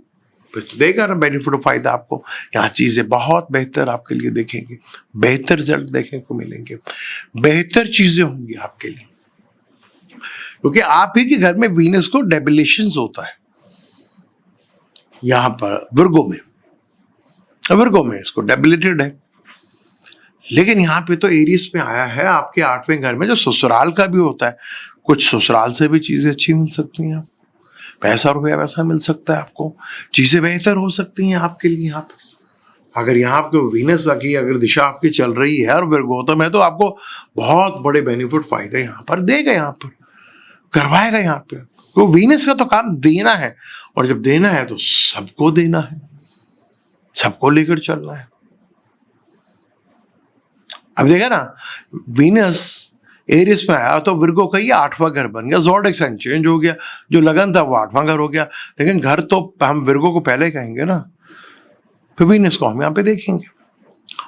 फिर तो देगा ना बेनिफिट फायदा आपको, यहाँ चीज़ें बहुत बेहतर आपके लिए देखेंगे, बेहतर रिजल्ट देखने को मिलेंगे, बेहतर चीज़ें होंगी आपके लिए, क्योंकि आप ही के घर में वीनस को डेबिलेशंस होता है। यहाँ पर विर्गो में इसको डेबिलेटेड है, लेकिन यहाँ पे तो एरिस में आया है आपके 8वें घर में, जो ससुराल का भी होता है। कुछ ससुराल से भी चीज़ें अच्छी मिल सकती हैं, पैसा रुपया वैसा मिल सकता है आपको, चीज़ें बेहतर हो सकती हैं आपके लिए। यहाँ पर अगर यहाँ आपको वीनस की अगर दिशा आपकी चल रही है और गौतम है, तो आपको बहुत बड़े बेनिफिट फायदे यहाँ पर देगा, यहाँ पर करवाएगा। यहाँ पे तो वीनस का तो काम देना है, और जब देना है तो सबको देना है, सबको लेकर चलना है। अब देखा ना, वीनस एरिस में आया तो विर्गो का ये 8वां घर बन गया, ज़ोडिएक साइन चेंज हो गया, जो लगन था वो 8वां घर हो गया, लेकिन घर तो हम विर्गो को पहले कहेंगे ना, फिर वीनस को हम यहाँ पे देखेंगे।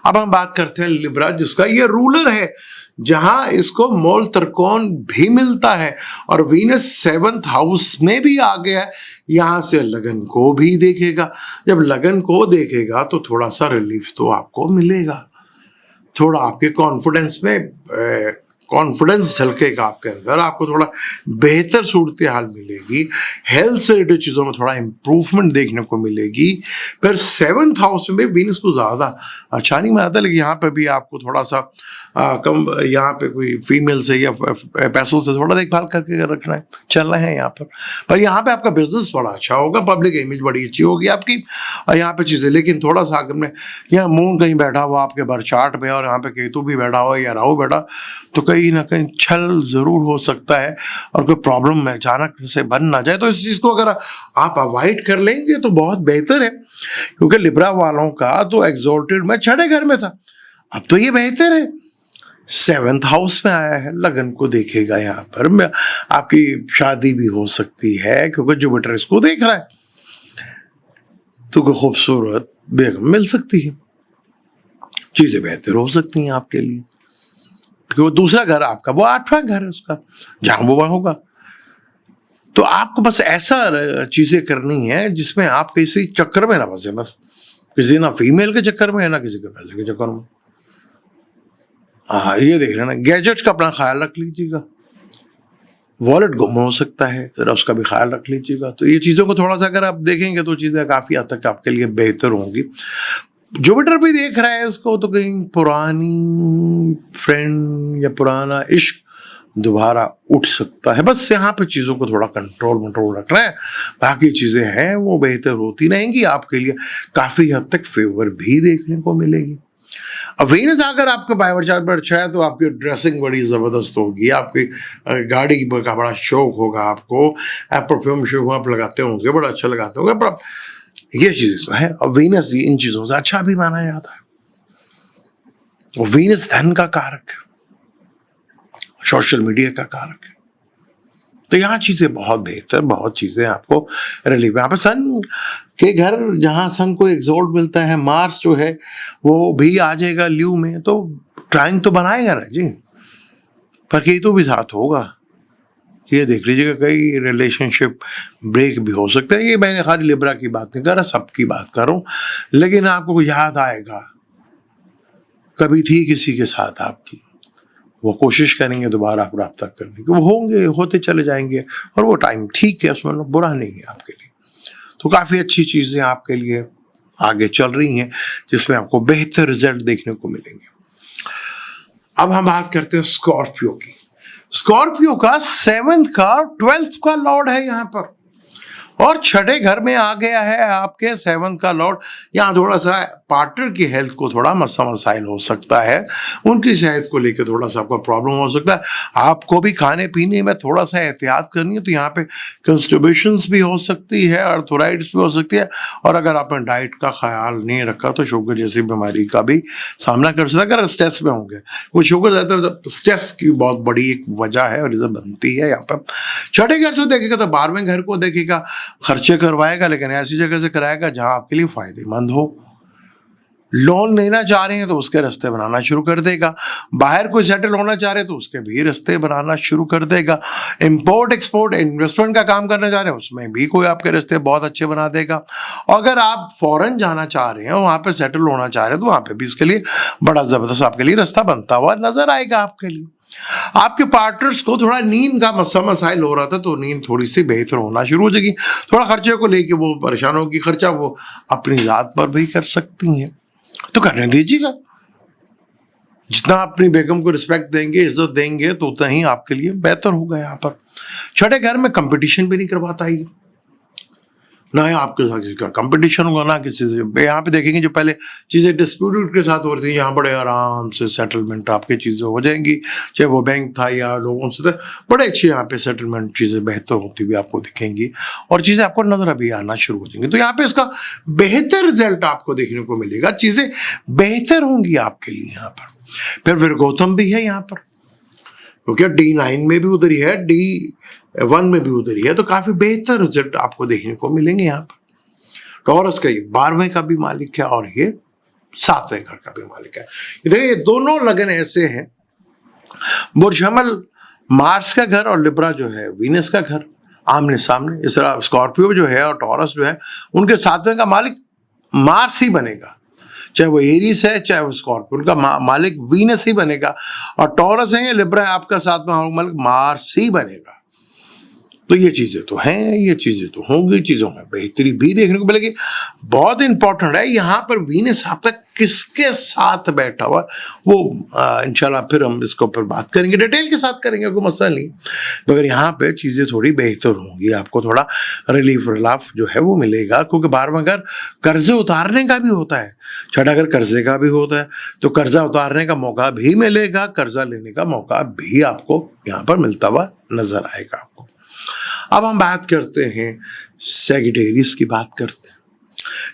अब हम बात करते हैं लिब्रा, जिसका ये रूलर है, जहां इसको मूल त्रिकोण भी मिलता है, और वीनस 7th हाउस में भी आ गया है, यहां से लगन को भी देखेगा। जब लगन को देखेगा तो थोड़ा सा रिलीफ तो आपको मिलेगा, थोड़ा आपके कॉन्फिडेंस में कॉन्फिडेंस झलकेगा आपके अंदर, आपको थोड़ा बेहतर सूरत हाल मिलेगी, हेल्थ से रिलेटेड चीज़ों में थोड़ा इम्प्रूवमेंट देखने को मिलेगी। फिर 7th हाउस में वीनस को ज़्यादा अच्छा नहीं मानता, लेकिन यहाँ पे भी आपको थोड़ा सा कम, यहाँ पे कोई फीमेल से या पैसों से थोड़ा देखभाल करके रखना है, चलना है यहाँ पर यहाँ पे आपका बिजनेस बड़ा अच्छा होगा, पब्लिक इमेज बड़ी अच्छी होगी आपकी, यहाँ पे चीज़ें। लेकिन थोड़ा सा अगर मैं यहाँ मून कहीं बैठा हुआ आपके बरचार्ट में, और यहाँ पे केतु भी बैठा हुआ या राहु बैठा, तो कहीं ना कहीं छल जरूर हो सकता है, और कोई प्रॉब्लम में अचानक से बन ना जाए। तो इस चीज़ को अगर आप अवॉइड कर लेंगे तो बहुत बेहतर है, क्योंकि लिब्रा वालों का तो एग्जॉल्टेड में 6ठे घर में था, अब तो ये बेहतर है, 7th हाउस में आया है, लगन को देखेगा। यहाँ पर मैं आपकी शादी भी हो सकती है, क्योंकि जुपिटर इसको देख रहा है, तो कोई खूबसूरत बेगम मिल सकती है, चीज़ें बेहतर हो सकती हैं आपके लिए, क्योंकि दूसरा घर आपका वो 8वां घर है उसका, जहां वो होगा। तो आपको बस ऐसा चीज़ें करनी है जिसमें आप किसी चक्कर में ना फंसे, बस किसी ना फीमेल के चक्कर में है ना किसी के पैसे के चक्कर में। हाँ, ये देख लेना, गैजेट्स का अपना ख्याल रख लीजिएगा, वॉलेट गुम हो सकता है, जरा उसका भी ख्याल रख लीजिएगा। तो ये चीज़ों को थोड़ा सा अगर आप देखेंगे तो चीज़ें काफ़ी हद तक आपके लिए बेहतर होंगी। जुपिटर भी देख रहा है उसको, तो कहीं पुरानी फ्रेंड या पुराना इश्क दोबारा उठ सकता है। बस यहाँ पे चीज़ों को थोड़ा कंट्रोल रखना है, बाकी चीज़ें हैं वो बेहतर होती रहेंगी, आपके लिए काफ़ी हद तक फेवर भी देखने को मिलेगी। अब वीनस अगर आपके बायोचार पर अच्छा है तो आपकी ड्रेसिंग बड़ी ज़बरदस्त होगी, आपकी गाड़ी का बड़ा शौक होगा, आपको परफ्यूम शौक आप लगाते होंगे, बड़ा अच्छा लगाते होंगे, पर ये चीज़ है। और वीनस इन चीज़ों से अच्छा भी माना जाता है, वीनस धन का कारक है, सोशल मीडिया का कारक है। तो यहाँ चीजें बहुत बेहतर, बहुत चीजें आपको रिलीव। यहाँ पे सन के घर, जहाँ सन को एग्जॉल्ट मिलता है, मार्स जो है वो भी आ जाएगा ल्यू में, तो ट्राइंग तो बनाएगा ना जी, पर केतु भी साथ होगा। ये देख लीजिएगा, कई रिलेशनशिप ब्रेक भी हो सकते हैं। ये मैंने खाली लिब्रा की बात नहीं कर रहा, सबकी बात कर रहा हूँ। लेकिन आपको याद आएगा, कभी थी किसी के साथ आपकी, वो कोशिश करेंगे दोबारा आप राब्ता करने की, वो होंगे, होते चले जाएंगे, और वो टाइम ठीक है, उसमें बुरा नहीं है आपके लिए। तो काफ़ी अच्छी चीज़ें आपके लिए आगे चल रही हैं, जिसमें आपको बेहतर रिजल्ट देखने को मिलेंगे। अब हम बात करते हैं स्कॉर्पियो की। स्कॉर्पियो का 7th का 12th का लॉर्ड है यहाँ पर, और छठे घर में आ गया है आपके 7th का लॉर्ड। यहाँ थोड़ा सा पार्टनर की हेल्थ को थोड़ा मसाइल हो सकता है, उनकी सेहत को लेकर थोड़ा सा आपका प्रॉब्लम हो सकता है। आपको भी खाने पीने में थोड़ा सा एहतियात करनी है, तो यहाँ पे कंस्टिपेशंस भी हो सकती है, अर्थराइटिस भी हो सकती है। और अगर आपने डाइट का ख्याल नहीं रखा तो शुगर जैसी बीमारी का भी सामना कर सकता है, अगर स्ट्रेस में होंगे। वो शुगर ज़्यादा स्ट्रेस की बहुत बड़ी एक वजह है और रीज़न बनती है। यहाँ पर छठे घर से देखेगा तो 12वें घर को देखेगा, खर्चे करवाएगा, लेकिन ऐसी जगह से कराएगा जहां आपके लिए फायदेमंद हो। लोन लेना चाह रहे हैं तो उसके रास्ते बनाना शुरू कर देगा। बाहर कोई सेटल होना चाह रहे हैं तो उसके भी रास्ते बनाना शुरू कर देगा। इंपोर्ट एक्सपोर्ट इन्वेस्टमेंट का काम करना चाह रहे हैं, उसमें भी कोई आपके रास्ते बहुत अच्छे बना देगा। और अगर आप फॉरेन जाना चाह रहे हैं, वहां पे सेटल होना चाह रहे हैं, तो वहां पे भी इसके लिए बड़ा जबरदस्त आपके लिए रास्ता बनता हुआ नजर आएगा आपके लिए। आपके पार्टनर्स को थोड़ा नींद का मसाइल हो रहा था, तो नींद थोड़ी सी बेहतर होना शुरू हो जाएगी। थोड़ा खर्चे को लेके वो परेशान होगी, खर्चा वो अपनी जात पर भी कर सकती हैं, तो करने दीजिएगा। जितना अपनी बेगम को रिस्पेक्ट देंगे, इज्जत देंगे, तो उतना ही आपके लिए बेहतर होगा। यहाँ पर छठे घर में कंपटीशन भी नहीं करवाता ही, ना ही आपके साथ किसी का कंपटीशन होगा, ना किसी से। यहाँ पे देखेंगे जो पहले चीज़ें डिस्प्यूटेड के साथ हो रही थी, यहाँ बड़े आराम से सेटलमेंट आपकी चीज़ें हो जाएंगी। चाहे वो बैंक था या लोगों से था, बड़े अच्छे यहाँ पे सेटलमेंट चीज़ें बेहतर होती हुई आपको दिखेंगी, और चीज़ें आपको नजर अभी आना शुरू हो जाएंगी। तो यहाँ पे इसका बेहतर रिजल्ट आपको देखने को मिलेगा, चीज़ें बेहतर होंगी आपके लिए यहाँ पर। फिर विरगोतम भी है यहाँ पर, क्योंकि D9 में भी उधर ही है, D1 में भी उधर ही है, तो काफी बेहतर रिजल्ट आपको देखने को मिलेंगे यहाँ पर। टॉरस का ये 12वें का भी मालिक है, और ये 7वें घर का भी मालिक है। देखिए ये दोनों लगन ऐसे हैं, बुर्ज हमल मार्स का घर और लिब्रा जो है वीनस का घर, आमने सामने। इस तरह स्कॉर्पियो जो है और टॉरस जो है, उनके 7वें का मालिक मार्स ही बनेगा, चाहे वो एरीज है चाहे वो स्कॉर्पियो, उनका मालिक वीनस ही बनेगा। और टॉरस है या लिब्रा है, आपका 7वां मालिक मार्स ही बनेगा। तो ये चीजें तो हैं, ये चीजें तो होंगी, चीजों में बेहतरी भी देखने को मिलेगी। बहुत इंपॉर्टेंट है यहाँ पर वीनस आपका किसके साथ बैठा हुआ, वो इंशाल्लाह फिर हम इसके ऊपर बात करेंगे, डिटेल के साथ करेंगे, कोई मसला नहीं। मगर यहाँ पे चीजें थोड़ी बेहतर होंगी, आपको थोड़ा रिलाफ जो है वो मिलेगा, क्योंकि 12वां घर कर्जे उतारने का भी होता है, छठा घर कर्जे का भी होता है, तो कर्जा उतारने का मौका भी मिलेगा, कर्जा लेने का मौका भी आपको यहाँ पर मिलता हुआ नजर आएगा आपको। अब हम बात करते हैं सैजिटेरियस की बात करते हैं।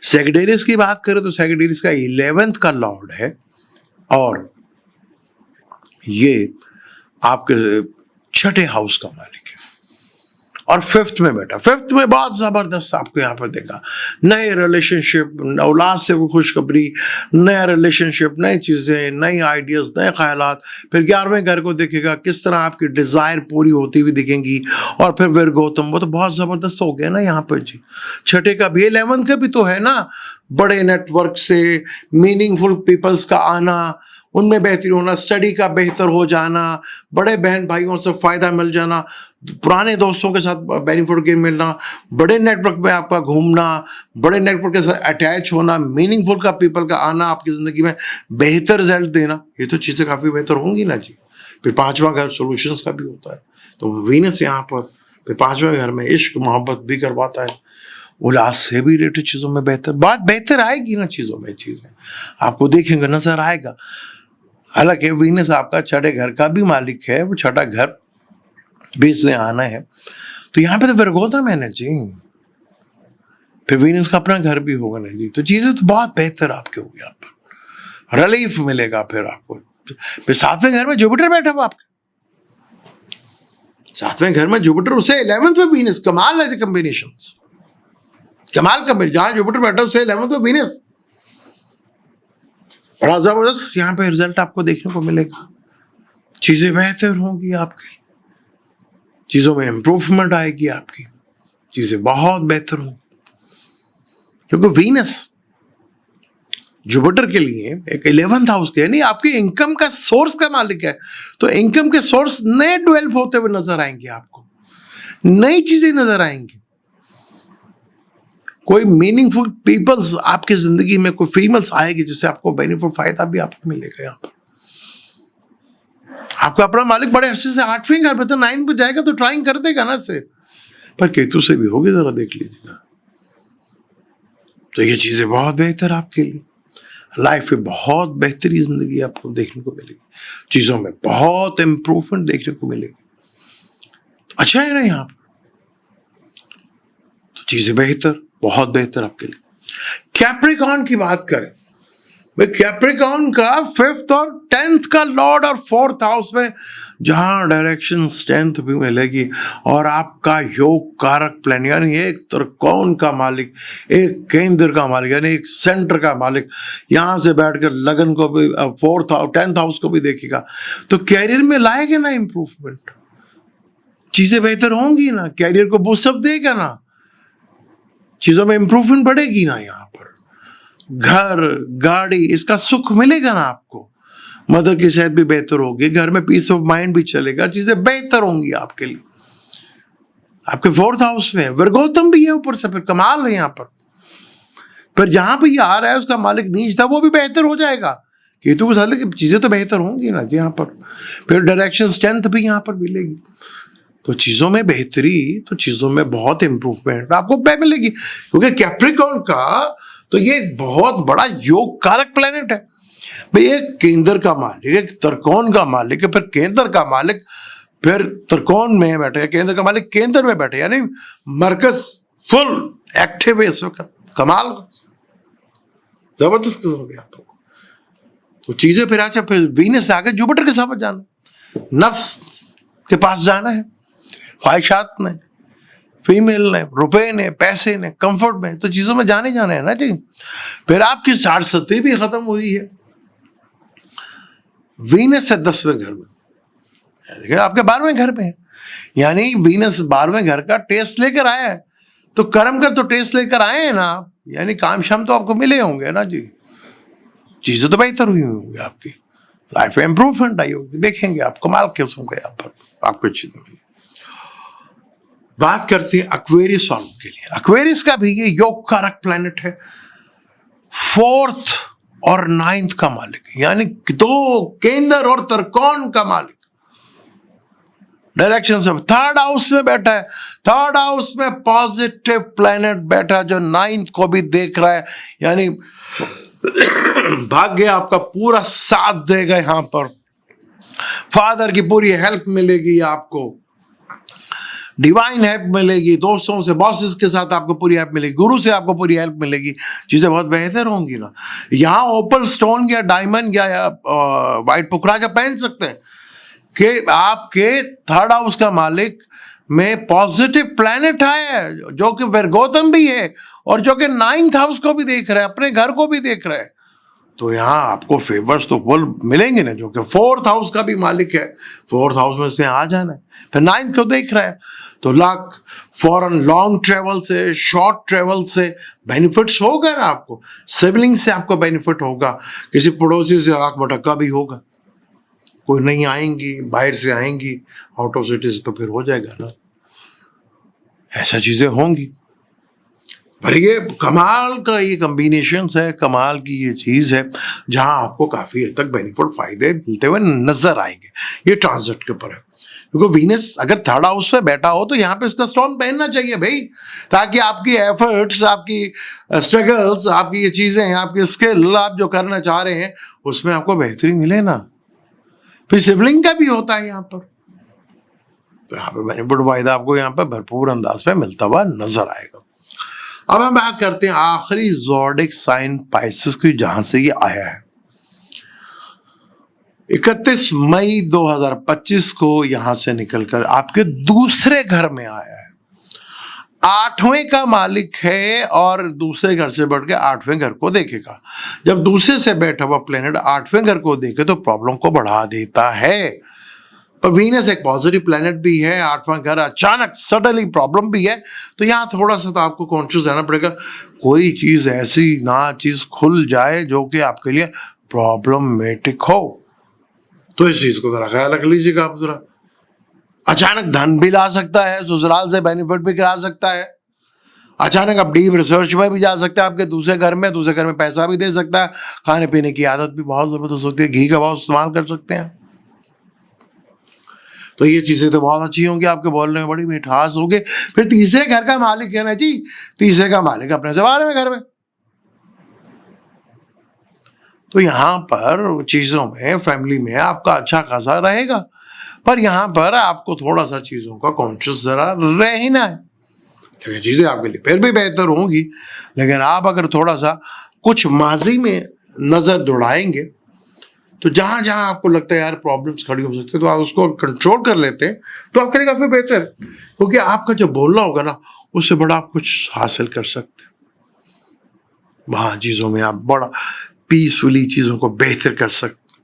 सैजिटेरियस की बात करें तो सैजिटेरियस का 11th का लॉर्ड है, और ये आपके छठे हाउस का मालिक है, और 5th में बैठा। 5th में बहुत जबरदस्त आपको यहाँ पर देखा, नए रिलेशनशिप, औलाद से वो खुशखबरी, नया रिलेशनशिप, नई चीजें, नई आइडियाज, नए ख्यालात। फिर 11वें घर को देखेगा, किस तरह आपकी डिजायर पूरी होती हुई दिखेंगी। और फिर विरगोतम, वो तो बहुत जबरदस्त हो गया ना यहाँ पर जी। छठे का भी, 11th का भी तो है ना, बड़े नेटवर्क से मीनिंगफुल पीपल्स का आना, उनमें बेहतरी होना, स्टडी का बेहतर हो जाना, बड़े बहन भाइयों से फ़ायदा मिल जाना, पुराने दोस्तों के साथ बेनिफिट के मिलना, बड़े नेटवर्क में आपका घूमना, बड़े नेटवर्क के साथ अटैच होना, मीनिंगफुल का पीपल का आना, आपकी ज़िंदगी में बेहतर रिजल्ट देना, ये तो चीज़ें काफ़ी बेहतर होंगी ना जी। फिर 5वां घर सोल्यूशंस का भी होता है, तो वीनस यहाँ पर फिर 5वें घर में इश्क मोहब्बत भी करवाता है, उल्लास से भी रिलेटेड चीज़ों में बात बेहतर आएगी ना, चीज़ों में चीज़ें आपको देखेंगे, नजर आएगा। हालांकि वीनस आपका छठे घर का भी मालिक है, वो छठा घर भी से आना है, तो यहाँ पे तो विरगोतम है ना जी, फिर वीनस का अपना घर भी होगा ना जी, तो चीज़ें तो बहुत बेहतर आपके होगी यहाँ पर। रिलीफ मिलेगा फिर आपको। फिर सातवें घर में जुपिटर बैठा हुआ आपके, सातवें घर में जुपिटर, उसे 11th में वीनस, कमाल है कॉम्बिनेशन, कमाल का, जहां जुपिटर बैठा उसे 11th में वीनस, बड़ा जबरदस्त यहाँ पे रिजल्ट आपको देखने को मिलेगा। चीजें बेहतर होंगी आपकी, चीजों में इंप्रूवमेंट आएगी आपकी, चीजें बहुत बेहतर होंगी, क्योंकि वीनस जुपिटर के लिए एक 11th हाउस के, यानी आपके इनकम का सोर्स का मालिक है। तो इनकम के सोर्स नए डेवलप होते हुए नजर आएंगे आपको, नई चीजें नजर आएंगी, कोई मीनिंगफुल पीपल्स आपकी जिंदगी में, कोई फीमेल्स आएगी जिससे आपको बेनिफिट, फायदा भी आपको मिलेगा। यहाँ पर आपका अपना मालिक बड़े अरसे से 8वें घर पे था, 9 को जाएगा तो ट्राइंग कर देगा ना से, पर केतु से भी होगी, जरा देख लीजिएगा। तो ये चीजें बहुत बेहतर आपके लिए, लाइफ में बहुत बेहतरी जिंदगी आपको देखने को मिलेगी, चीजों में बहुत इंप्रूवमेंट देखने को मिलेगी। अच्छा है ना यहाँ पर, तो चीजें बेहतर, बहुत बेहतर आपके लिए। कैप्रिकॉर्न की बात करें, भाई कैप्रिकॉर्न का 5th और 10th का लॉर्ड और 4th हाउस में जहां डायरेक्शन स्ट्रेंथ भी मिलेगी, और आपका योग कारक प्लान, यानी एक त्रिकोण का मालिक, एक केंद्र का मालिक, यानी एक सेंटर का मालिक यहां से बैठकर लगन को भी 4th हाउस 10th हाउस को भी देखेगा, तो कैरियर में लाएगा ना इंप्रूवमेंट, चीजें बेहतर होंगी ना, कैरियर को बूस्टअप देगा ना, चीजों में इंप्रूवमेंट बढ़ेगी ना, यहाँ पर घर गाड़ी इसका सुख मिलेगा ना आपको, मदर की सेहत भी बेहतर होगी, घर में पीस ऑफ माइंड भी चलेगा, चीजें बेहतर होंगी आपके लिए। आपके 4th हाउस में वर्गोत्तम भी है ऊपर से, फिर कमाल है यहाँ पर। फिर जहां पे ये आ रहा है उसका मालिक नीच था, वो भी बेहतर हो जाएगा, केतु के साथ चीजें तो बेहतर होंगी ना यहाँ पर। फिर डायरेक्शन स्ट्रेंथ भी यहाँ पर मिलेगी, तो चीजों में बेहतरी, तो चीजों में बहुत इंप्रूवमेंट आपको मिलेगी, क्योंकि कैप्रिकॉर्न का तो ये एक बहुत बड़ा योग कारक प्लेनेट है भाई। एक केंद्र का मालिक, एक त्रिकोण का मालिक है, फिर केंद्र का मालिक, फिर त्रिकोण में बैठे, केंद्र का मालिक केंद्र में बैठे, यानी मरकज फुल एक्टिव है इस वक्त, कमाल, जबरदस्त किस्म के आपको। तो चीजें फिर अच्छा, फिर वीनस से आगे जुपिटर के साथ जाना, नफ्स के पास जाना है, ख्वाहिशात में, फीमेल ने, रुपए ने, पैसे ने, कंफर्ट में, तो चीजों में जाने जाना है ना जी। फिर आपकी 60 भी खत्म हुई है वीनस से 10वें घर में, देखिए आपके 12वें घर में है, यानी वीनस 12वें घर का टेस्ट लेकर आया है, तो कर्म कर तो टेस्ट लेकर आए हैं ना, यानी काम शाम तो आपको मिले होंगे ना जी, चीजें तो बेहतर हुई होंगी, आपकी लाइफ में इंप्रूवमेंट आई होगी, देखेंगे आप कमाल किस्म का यहाँ पर आपको चीजें मिली। बात करते हैं एक्वेरियस वालों के लिए। एक्वेरियस का भी ये योग कारक प्लैनेट है, 4th और 9th का मालिक, यानी 2 केंद्र और त्रिकोण का मालिक, डायरेक्शन से 3rd हाउस में बैठा है, 3rd हाउस में पॉजिटिव प्लैनेट बैठा जो 9th को भी देख रहा है, यानी भाग्य आपका पूरा साथ देगा, यहां पर फादर की पूरी हेल्प मिलेगी आपको, डिवाइन हेल्प मिलेगी, दोस्तों से, बॉसेस के साथ आपको पूरी हेल्प मिलेगी, गुरु से आपको पूरी हेल्प मिलेगी, चीजें बहुत बेहतर होंगी ना। यहाँ ओपल स्टोन या डायमंड या व्हाइट पुखराजा पहन सकते हैं कि आपके 3rd हाउस का मालिक में पॉजिटिव प्लैनेट है, जो कि वर्गोत्तम भी है और जो कि 9th हाउस को भी देख रहा है, अपने घर को भी देख रहा है, तो यहाँ आपको फेवर्स तो फुल मिलेंगे ना, जो कि 4th हाउस का भी मालिक है, 4th हाउस में से आ जाना है, फिर 9th को देख रहा है, तो लक, फॉरेन लॉन्ग ट्रेवल से, शॉर्ट ट्रेवल से बेनिफिट्स होगा ना आपको, सिबलिंग से आपको बेनिफिट होगा, किसी पड़ोसी से आंख मटक्का भी होगा, कोई नहीं आएंगी, बाहर से आएंगी, आउट ऑफ सिटी से, तो फिर हो जाएगा ना, ऐसा चीजें होंगी। पर ये कमाल का ये कॉम्बिनेशन है, कमाल की ये चीज है, जहां आपको काफी हद तक बेनिफिट फायदे मिलते हुए नजर आएंगे। ये ट्रांजिट के ऊपर है, क्योंकि वीनस अगर 3rd हाउस में बैठा हो तो यहाँ पे उसका स्टोन पहनना चाहिए भाई, ताकि आपकी एफर्ट्स, आपकी स्ट्रगल्स, आपकी ये चीजें, आपकी स्किल, आप जो करना चाह रहे हैं उसमें आपको बेहतरी मिले ना। फिर सिबलिंग का भी होता है यहाँ पर, तो यहाँ पे बेनिफिट फायदा आपको यहाँ पर भरपूर अंदाज में मिलता हुआ नजर आएगा। अब हम बात करते हैं आखिरी ज़ोडिक साइन पाइसेस की, जहां से ये आया है। 31 मई 2025 को यहां से निकलकर आपके दूसरे घर में आया है। 8वें का मालिक है और दूसरे घर से बढ़ के 8वें घर को देखेगा। जब दूसरे से बैठा हुआ प्लेनेट 8वें घर को देखे तो प्रॉब्लम को बढ़ा देता है। पर वीनस एक पॉजिटिव प्लेनेट भी है, 8वां घर अचानक सडनली प्रॉब्लम भी है, तो यहाँ थोड़ा सा तो आपको कॉन्शियस रहना पड़ेगा। कोई चीज ऐसी ना चीज खुल जाए जो कि आपके लिए प्रॉब्लमेटिक हो, तो इस चीज को जरा ख्याल रख लीजिएगा आप जरा। अचानक धन भी ला सकता है, ससुराल से बेनिफिट भी करा सकता है, अचानक आप डीप रिसर्च में भी जा सकते हैं आपके दूसरे घर में पैसा भी दे सकता है। खाने पीने की आदत भी बहुत जबरदस्त होती है, घी का बहुत इस्तेमाल कर सकते हैं। तो ये चीजें तो बहुत अच्छी होंगी, आपके बोलने में बड़ी मिठास होगी। फिर तीसरे घर का मालिक है ना जी, तीसरे का मालिक अपने से बाहर में घर में, तो यहाँ पर चीजों में फैमिली में आपका अच्छा खासा रहेगा। पर यहाँ पर आपको थोड़ा सा चीजों का कॉन्शियस जरा रहना है, क्योंकि चीजें आपके लिए फिर भी बेहतर होंगी। लेकिन आप अगर थोड़ा सा कुछ माजी में नजर दौड़ाएंगे तो जहां जहां आपको लगता है यार प्रॉब्लम्स खड़ी हो सकती है, तो आप उसको कंट्रोल कर लेते हैं तो आपके लिए काफी बेहतर है। क्योंकि आपका जो बोलना होगा ना, उससे बड़ा आप कुछ हासिल कर सकते हैं। वहां चीजों में आप बड़ा पीसफुली चीजों को बेहतर कर सकते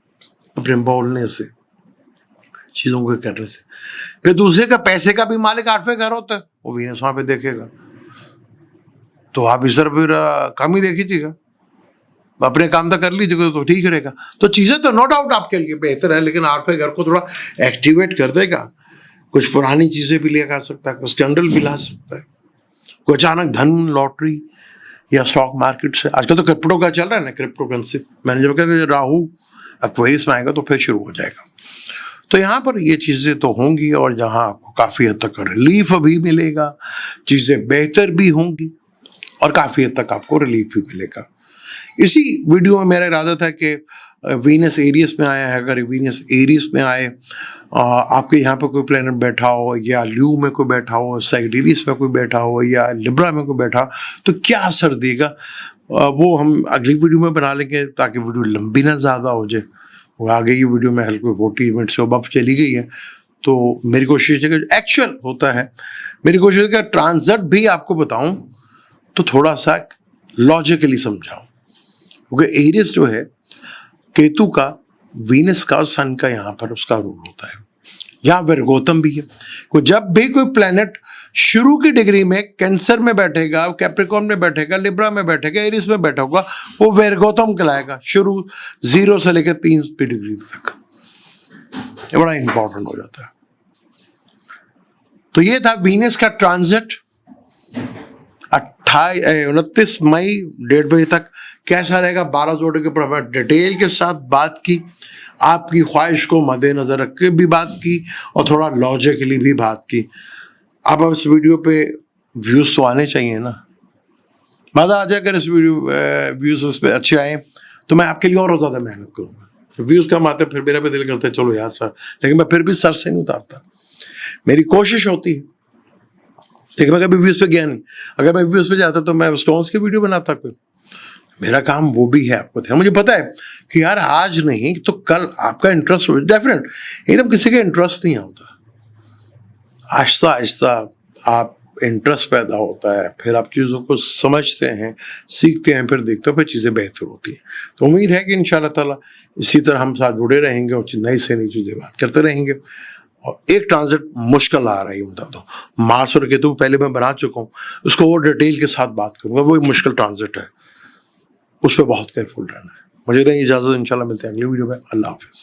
अपने बोलने से, चीजों को करने से। फिर दूसरे का पैसे का भी मालिक 8वें घर होता है, वो वीनस वहां पे देखेगा, तो आप इस तरह फिर कम ही देखिएगा, अपने काम तो कर लीजिएगा तो ठीक रहेगा। तो चीजें तो नो डाउट आपके लिए बेहतर है, लेकिन 8वें घर को थोड़ा एक्टिवेट कर देगा। कुछ पुरानी चीजें भी लेकर आ सकता है, कुछ स्कैंडल भी ला सकता है, कोई अचानक धन लॉटरी या स्टॉक मार्केट से। आजकल तो क्रिप्टो का चल रहा है ना, क्रिप्टो करेंसी। मैंने जब कहते राहु एक्वेरियस में आएगा तो फिर शुरू हो जाएगा। तो यहाँ पर ये चीजें तो होंगी, और जहाँ आपको काफी हद तक रिलीफ भी मिलेगा, चीजें बेहतर भी होंगी और काफी हद तक आपको रिलीफ भी मिलेगा। इसी वीडियो में मेरा इरादा था कि वीनस एरियस में आया है, अगर वीनस एरियस में आए, आपके यहाँ पर कोई प्लैनेट बैठा हो, या ल्यू में कोई बैठा हो, सैजिटेरियस में कोई बैठा हो, या लिब्रा में कोई बैठा हो, तो क्या असर देगा वो हम अगली वीडियो में बना लेंगे, ताकि वीडियो लंबी ना ज़्यादा हो जाए। वो आगे की वीडियो में हल्के 40 मिनट से अब चली गई है, तो मेरी कोशिश है कि एक्चुअल होता है, मेरी कोशिश है कि ट्रांजिट भी आपको बताऊं तो थोड़ा सा लॉजिकली समझाऊं। क्योंकि एरियस जो है केतु का, वीनस का, सन का यहाँ पर उसका रूल होता है। यहाँ विर्गोतम भी है। जब भी कोई प्लेनेट शुरू की डिग्री में कैंसर में बैठेगा, कैप्रिकॉर्न में बैठेगा, लिब्रा में बैठेगा, एरियस में बैठा होगा, वो विर्गोतम कहलाएगा, शुरू 0 से लेकर 3 डिग्री तक। ये बड़ा इंपॉर्टेंट हो जाता है। तो ये था वीनस का ट्रांजिट 29 मई 1:30 बजे तक कैसा रहेगा। 12 जोड़े के ऊपर डिटेल के साथ बात की, आपकी ख्वाहिश को मद्देनजर रख के भी बात की, और थोड़ा लॉजिकली भी बात की। अब इस वीडियो पे व्यूज तो आने चाहिए ना, मज़ा आ जाए। अगर इस वीडियो व्यूज उस पर अच्छे आए तो मैं आपके लिए और ज़्यादा मेहनत करूँगा। व्यूज कम आते फिर मेरा भी दिल करता है चलो यार सर, लेकिन मैं फिर भी सर से नहीं उतारता। मेरी कोशिश होती है, लेकिन मैं कभी व्यूज पे गया नहीं। अगर मैं व्यूज पे जाता तो मैं स्टोन्स की वीडियो बनाता। कोई मेरा काम वो भी है, आपको ध्यान। मुझे पता है कि यार आज नहीं तो कल आपका इंटरेस्ट हो, डेफिनेट एकदम किसी का इंटरेस्ट नहीं होता, आहिस्ता आहिस्ता आप इंटरेस्ट पैदा होता है, फिर आप चीज़ों को समझते हैं, सीखते हैं, फिर देखते हो, फिर चीज़ें बेहतर होती हैं। तो उम्मीद है कि इंशाल्लाह ताला इसी तरह हम साथ जुड़े रहेंगे और नई से नई चीज़ें बात करते रहेंगे। और एक ट्रांजिट मुश्किल आ रही है बता दो, मार्स और केतु पहले मैं बना चुका हूँ, उसको और डिटेल के साथ बात करूँगा। वो एक मुश्किल ट्रांजिट है, उस पर बहुत केयरफुल रहना है। मुझे दें इजाज़त, इंशाल्लाह मिलते हैं अगली वीडियो में। अल्लाह हाफिज़।